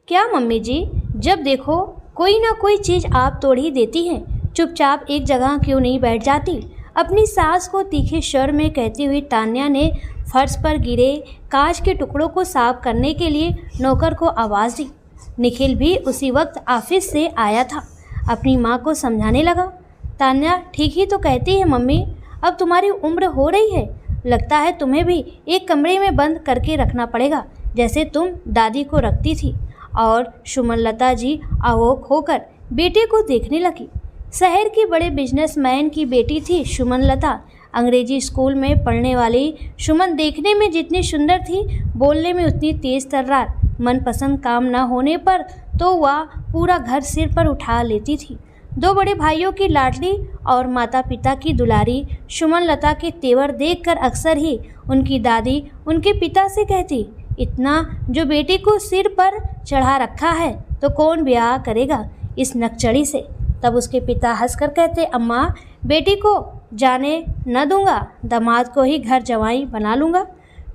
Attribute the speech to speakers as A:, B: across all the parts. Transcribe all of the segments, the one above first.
A: क्या मम्मी जी, जब देखो कोई ना कोई चीज़ आप तोड़ ही देती हैं। चुपचाप एक जगह क्यों नहीं बैठ जाती? अपनी सास को तीखे स्वर में कहती हुई तान्या ने फर्श पर गिरे कांच के टुकड़ों को साफ करने के लिए नौकर को आवाज़ दी। निखिल भी उसी वक्त ऑफिस से आया था। अपनी माँ को समझाने लगा, तान्या ठीक ही तो कहती है मम्मी, अब तुम्हारी उम्र हो रही है, लगता है तुम्हें भी एक कमरे में बंद करके रखना पड़ेगा जैसे तुम दादी को रखती थी। और सुमनलता जी अवोक होकर बेटे को देखने लगी। शहर की बड़े बिजनेसमैन की बेटी थी सुमनलता। अंग्रेजी स्कूल में पढ़ने वाली सुमन देखने में जितनी सुंदर थी, बोलने में उतनी तेज तर्रार। मनपसंद काम न होने पर तो वह पूरा घर सिर पर उठा लेती थी। दो बड़े भाइयों की लाडली और माता पिता की दुलारी सुमनलता के तेवर देखकर अक्सर ही उनकी दादी उनके पिता से कहती, इतना जो बेटी को सिर पर चढ़ा रखा है तो कौन ब्याह करेगा इस नकचड़ी से। तब उसके पिता हंसकर कहते, अम्मा बेटी को जाने न दूंगा, दामाद को ही घर जवाई बना लूँगा।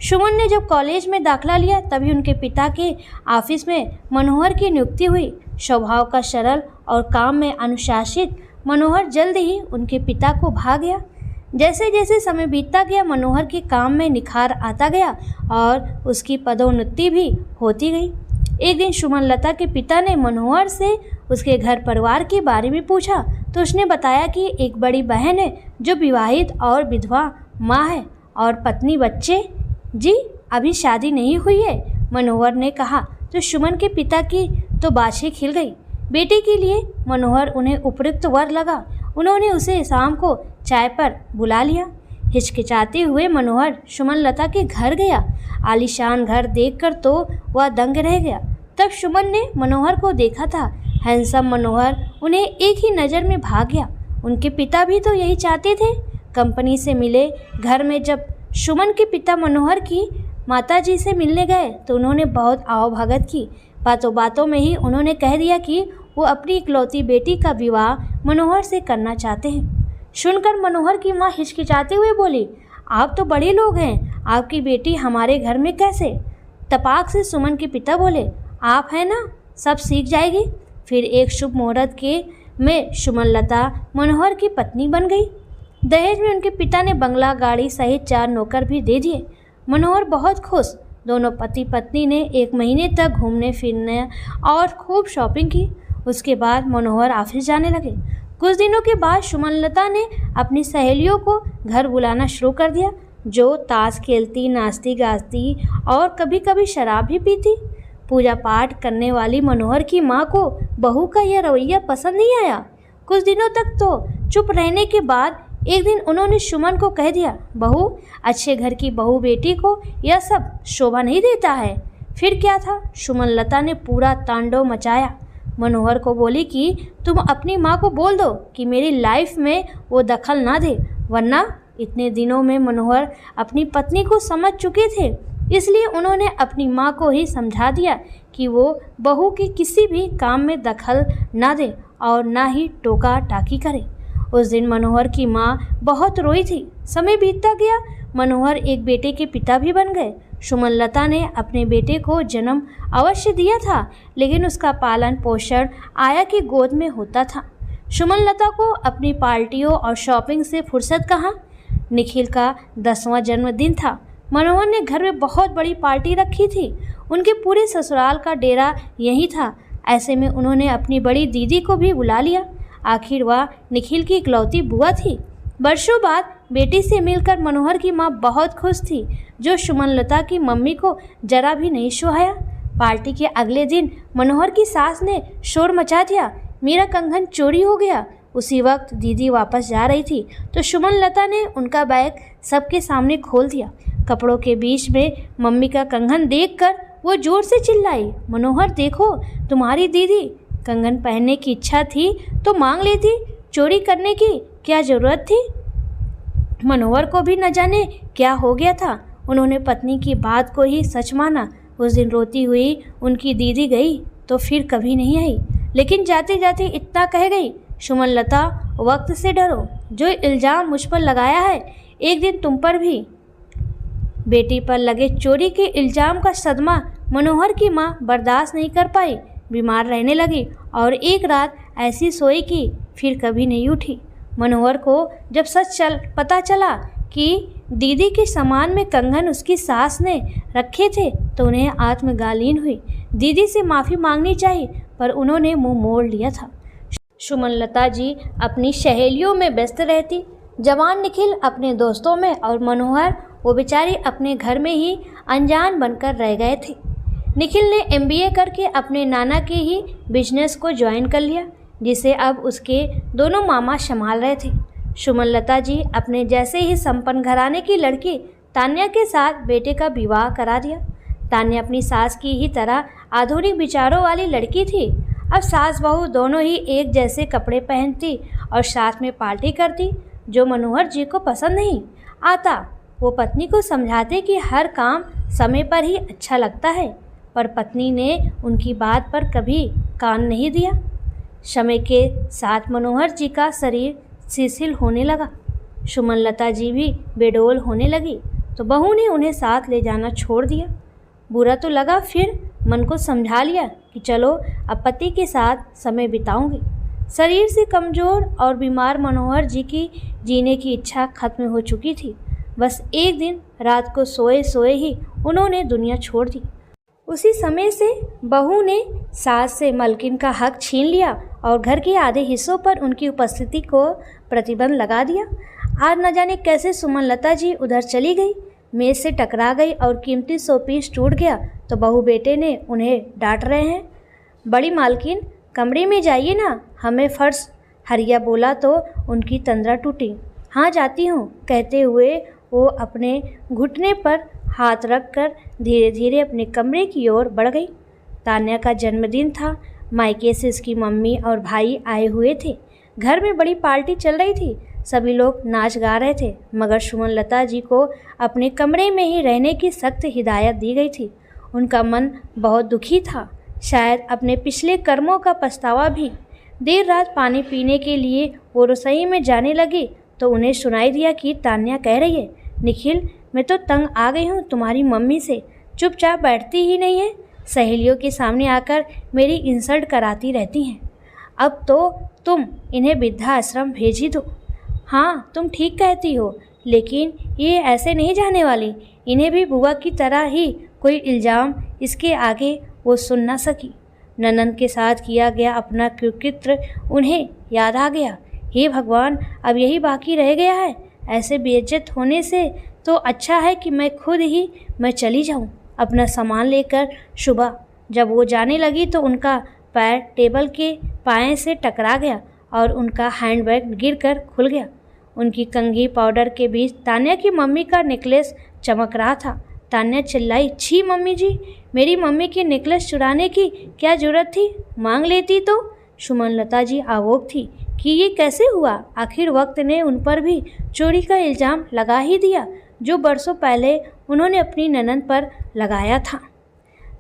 A: सुमन ने जब कॉलेज में दाखिला लिया तभी उनके पिता के ऑफिस में मनोहर की नियुक्ति हुई। स्वभाव का सरल और काम में अनुशासित मनोहर जल्द ही उनके पिता को भा गया। जैसे जैसे समय बीतता गया मनोहर के काम में निखार आता गया और उसकी पदोन्नति भी होती गई। एक दिन सुमनलता के पिता ने मनोहर से उसके घर परिवार के बारे में पूछा तो उसने बताया कि एक बड़ी बहन है जो विवाहित और विधवा माँ है और पत्नी बच्चे। जी अभी शादी नहीं हुई है, मनोहर ने कहा तो सुमन के पिता की तो बाछी खिल गई। बेटे के लिए मनोहर उन्हें उपयुक्त वर लगा। उन्होंने उसे शाम को चाय पर बुला लिया। हिचकिचाते हुए मनोहर सुमनलता के घर गया। आलीशान घर देखकर तो वह दंग रह गया। तब सुमन ने मनोहर को देखा था। हैंडसम मनोहर उन्हें एक ही नज़र में भाग गया। उनके पिता भी तो यही चाहते थे। कंपनी से मिले घर में जब सुमन के पिता मनोहर की माताजी से मिलने गए तो उन्होंने बहुत आवभगत की। बातों बातों में ही उन्होंने कह दिया कि वो अपनी इकलौती बेटी का विवाह मनोहर से करना चाहते हैं। सुनकर मनोहर की माँ हिचकिचाते हुए बोली, आप तो बड़े लोग हैं, आपकी बेटी हमारे घर में कैसे? तपाक से सुमन के पिता बोले, आप हैं ना, सब सीख जाएगी। फिर एक शुभ मुहूर्त के में सुमनलता मनोहर की पत्नी बन गई। दहेज में उनके पिता ने बंगला, गाड़ी सहित 4 नौकर भी दे दिए। मनोहर बहुत खुश। दोनों पति पत्नी ने 1 महीने तक घूमने फिरने और खूब शॉपिंग की। उसके बाद मनोहर ऑफिस जाने लगे। कुछ दिनों के बाद सुमनलता ने अपनी सहेलियों को घर बुलाना शुरू कर दिया, जो ताश खेलती, नाचती गाती और कभी कभी शराब भी पीती। पूजा पाठ करने वाली मनोहर की माँ को बहू का यह रवैया पसंद नहीं आया। कुछ दिनों तक तो चुप रहने के बाद एक दिन उन्होंने सुमन को कह दिया, बहू, अच्छे घर की बहू बेटी को यह सब शोभा नहीं देता है। फिर क्या था, सुमनलता ने पूरा तांडव मचाया। मनोहर को बोली कि तुम अपनी माँ को बोल दो कि मेरी लाइफ में वो दखल ना दे, वरना। इतने दिनों में मनोहर अपनी पत्नी को समझ चुके थे, इसलिए उन्होंने अपनी माँ को ही समझा दिया कि वो बहू के किसी भी काम में दखल ना दे और ना ही टोका टाकी करे। उस दिन मनोहर की माँ बहुत रोई थी। समय बीतता गया, मनोहर एक बेटे के पिता भी बन गए। सुमनलता ने अपने बेटे को जन्म अवश्य दिया था, लेकिन उसका पालन पोषण आया की गोद में होता था। सुमनलता को अपनी पार्टियों और शॉपिंग से फुर्सत कहाँ। निखिल का 10वां जन्मदिन था। मनोहर ने घर में बहुत बड़ी पार्टी रखी थी। उनके पूरे ससुराल का डेरा यही था। ऐसे में उन्होंने अपनी बड़ी दीदी को भी बुला लिया। आखिर वह निखिल की इकलौती बुआ थी। वर्षों बाद बेटी से मिलकर मनोहर की माँ बहुत खुश थी, जो सुमनलता की मम्मी को जरा भी नहीं सुहाया। पार्टी के अगले दिन मनोहर की सास ने शोर मचा दिया, मेरा कंगन चोरी हो गया। उसी वक्त दीदी वापस जा रही थी तो सुमनलता ने उनका बैग सबके सामने खोल दिया। कपड़ों के बीच में मम्मी का कंगन देखकर वो जोर से चिल्लाई, मनोहर देखो, तुम्हारी दीदी। कंगन पहनने की इच्छा थी तो मांग लेती, चोरी करने की क्या ज़रूरत थी। मनोहर को भी न जाने क्या हो गया था। उन्होंने पत्नी की बात को ही सच माना। उस दिन रोती हुई उनकी दीदी गई तो फिर कभी नहीं आई, लेकिन जाते जाते इतना कह गई, सुमनलता, वक्त से डरो। जो इल्ज़ाम मुझ पर लगाया है, एक दिन तुम पर भी। बेटी पर लगे चोरी के इल्ज़ाम का सदमा मनोहर की माँ बर्दाश्त नहीं कर पाई, बीमार रहने लगी और एक रात ऐसी सोई कि फिर कभी नहीं उठी। मनोहर को जब पता चला कि दीदी के सामान में कंगन उसकी सास ने रखे थे तो उन्हें आत्मग्लानि हुई। दीदी से माफ़ी मांगनी चाहिए पर उन्होंने मुंह मोड़ लिया था। सुमनलता जी अपनी सहेलियों में व्यस्त रहती, जवान निखिल अपने दोस्तों में और मनोहर वो बेचारे अपने घर में ही अनजान बनकर रह गए थे। निखिल ने MBA करके अपने नाना के ही बिजनेस को ज्वाइन कर लिया, जिसे अब उसके दोनों मामा संभाल रहे थे। सुमनलता जी अपने जैसे ही संपन्न घराने की लड़की तान्या के साथ बेटे का विवाह करा दिया। तान्या अपनी सास की ही तरह आधुनिक विचारों वाली लड़की थी। अब सास बहू दोनों ही एक जैसे कपड़े पहनती और साथ में पार्टी करती, जो मनोहर जी को पसंद नहीं आता। वो पत्नी को समझाते कि हर काम समय पर ही अच्छा लगता है, पर पत्नी ने उनकी बात पर कभी कान नहीं दिया। समय के साथ मनोहर जी का शरीर शिथिल होने लगा। सुमनलता जी भी बेडौल होने लगी तो बहू ने उन्हें साथ ले जाना छोड़ दिया। बुरा तो लगा, फिर मन को समझा लिया कि चलो अब पति के साथ समय बिताऊंगी। शरीर से कमज़ोर और बीमार मनोहर जी की जीने की इच्छा खत्म हो चुकी थी। बस एक दिन रात को सोए सोए ही उन्होंने दुनिया छोड़ दी। उसी समय से बहू ने सास से मलकिन का हक छीन लिया और घर के आधे हिस्सों पर उनकी उपस्थिति को प्रतिबंध लगा दिया। आज न जाने कैसे सुमनलता जी उधर चली गई, मेज से टकरा गई और कीमती शोपीस टूट गया तो बहू बेटे ने उन्हें डांट रहे हैं। बड़ी मालकिन कमरे में जाइए ना, हमें फर्श। हरिया बोला तो उनकी तंद्रा टूटी। हाँ जाती हूँ, कहते हुए वो अपने घुटने पर हाथ रखकर धीरे धीरे अपने कमरे की ओर बढ़ गई। तान्या का जन्मदिन था। मायके से उसकी मम्मी और भाई आए हुए थे। घर में बड़ी पार्टी चल रही थी, सभी लोग नाच गा रहे थे, मगर सुमनलता जी को अपने कमरे में ही रहने की सख्त हिदायत दी गई थी। उनका मन बहुत दुखी था, शायद अपने पिछले कर्मों का पछतावा भी। देर रात पानी पीने के लिए वो रसोई में जाने लगी तो उन्हें सुनाई दिया कि तान्या कह रही है, निखिल मैं तो तंग आ गई हूँ तुम्हारी मम्मी से, चुपचाप बैठती ही नहीं है, सहेलियों के सामने आकर मेरी इंसल्ट कराती रहती हैं। अब तो तुम इन्हें वृद्धाश्रम भेज ही दो। हाँ तुम ठीक कहती हो, लेकिन ये ऐसे नहीं जाने वाली। इन्हें भी बुआ की तरह ही कोई इल्ज़ाम इसके आगे वो सुन ना सकी। ननंद के साथ किया गया अपना कुकृत्य उन्हें याद आ गया। हे भगवान, अब यही बाकी रह गया है। ऐसे बेइज्जत होने से तो अच्छा है कि मैं चली जाऊं अपना सामान लेकर। सुबह जब वो जाने लगी तो उनका पैर टेबल के पाए से टकरा गया और उनका हैंडबैग गिरकर खुल गया। उनकी कंघी पाउडर के बीच तान्या की मम्मी का नेकलेस चमक रहा था। तान्या चिल्लाई, छी मम्मी जी, मेरी मम्मी की नेकलेस चुराने की क्या जरूरत थी, मांग लेती तो। सुमनलता जी आगोश थी कि ये कैसे हुआ। आखिर वक्त ने उन पर भी चोरी का इल्ज़ाम लगा ही दिया, जो बरसों पहले उन्होंने अपनी ननंद पर लगाया था।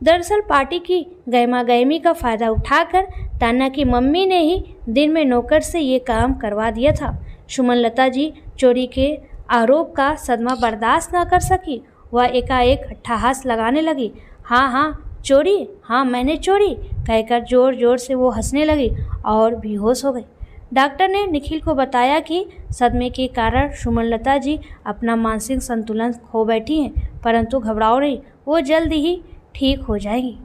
A: दरअसल पार्टी की गहमा-गहमी का फ़ायदा उठाकर तान्या की मम्मी ने ही दिन में नौकर से ये काम करवा दिया था। सुमनलता जी चोरी के आरोप का सदमा बर्दाश्त न कर सकी। वह एकाएक अट्टहास लगाने लगी। हाँ चोरी, हाँ मैंने चोरी, कहकर ज़ोर ज़ोर से वो हंसने लगी और बेहोश हो गई। डॉक्टर ने निखिल को बताया कि सदमे के कारण सुमनलता जी अपना मानसिक संतुलन खो बैठी हैं, परंतु घबराओ नहीं, वो जल्द ही ठीक हो जाएगी।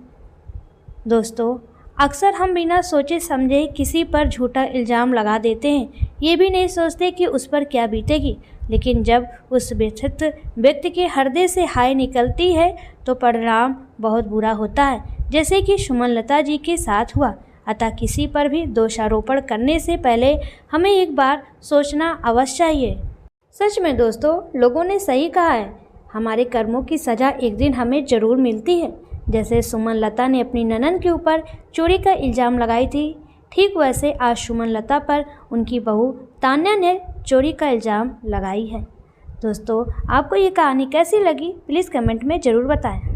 A: दोस्तों, अक्सर हम बिना सोचे समझे किसी पर झूठा इल्ज़ाम लगा देते हैं, ये भी नहीं सोचते कि उस पर क्या बीतेगी। लेकिन जब उस व्यथित व्यक्ति के हृदय से हाय निकलती है तो परिणाम बहुत बुरा होता है, जैसे कि सुमनलता जी के साथ हुआ। अतः किसी पर भी दोषारोपण करने से पहले हमें एक बार सोचना अवश्य चाहिए। सच में दोस्तों, लोगों ने सही कहा है, हमारे कर्मों की सज़ा एक दिन हमें ज़रूर मिलती है। जैसे सुमनलता ने अपनी ननंद के ऊपर चोरी का इल्ज़ाम लगाई थी, ठीक वैसे आज सुमनलता पर उनकी बहू तान्या ने चोरी का इल्ज़ाम लगाई है। दोस्तों, आपको ये कहानी कैसी लगी प्लीज़ कमेंट में ज़रूर बताएं।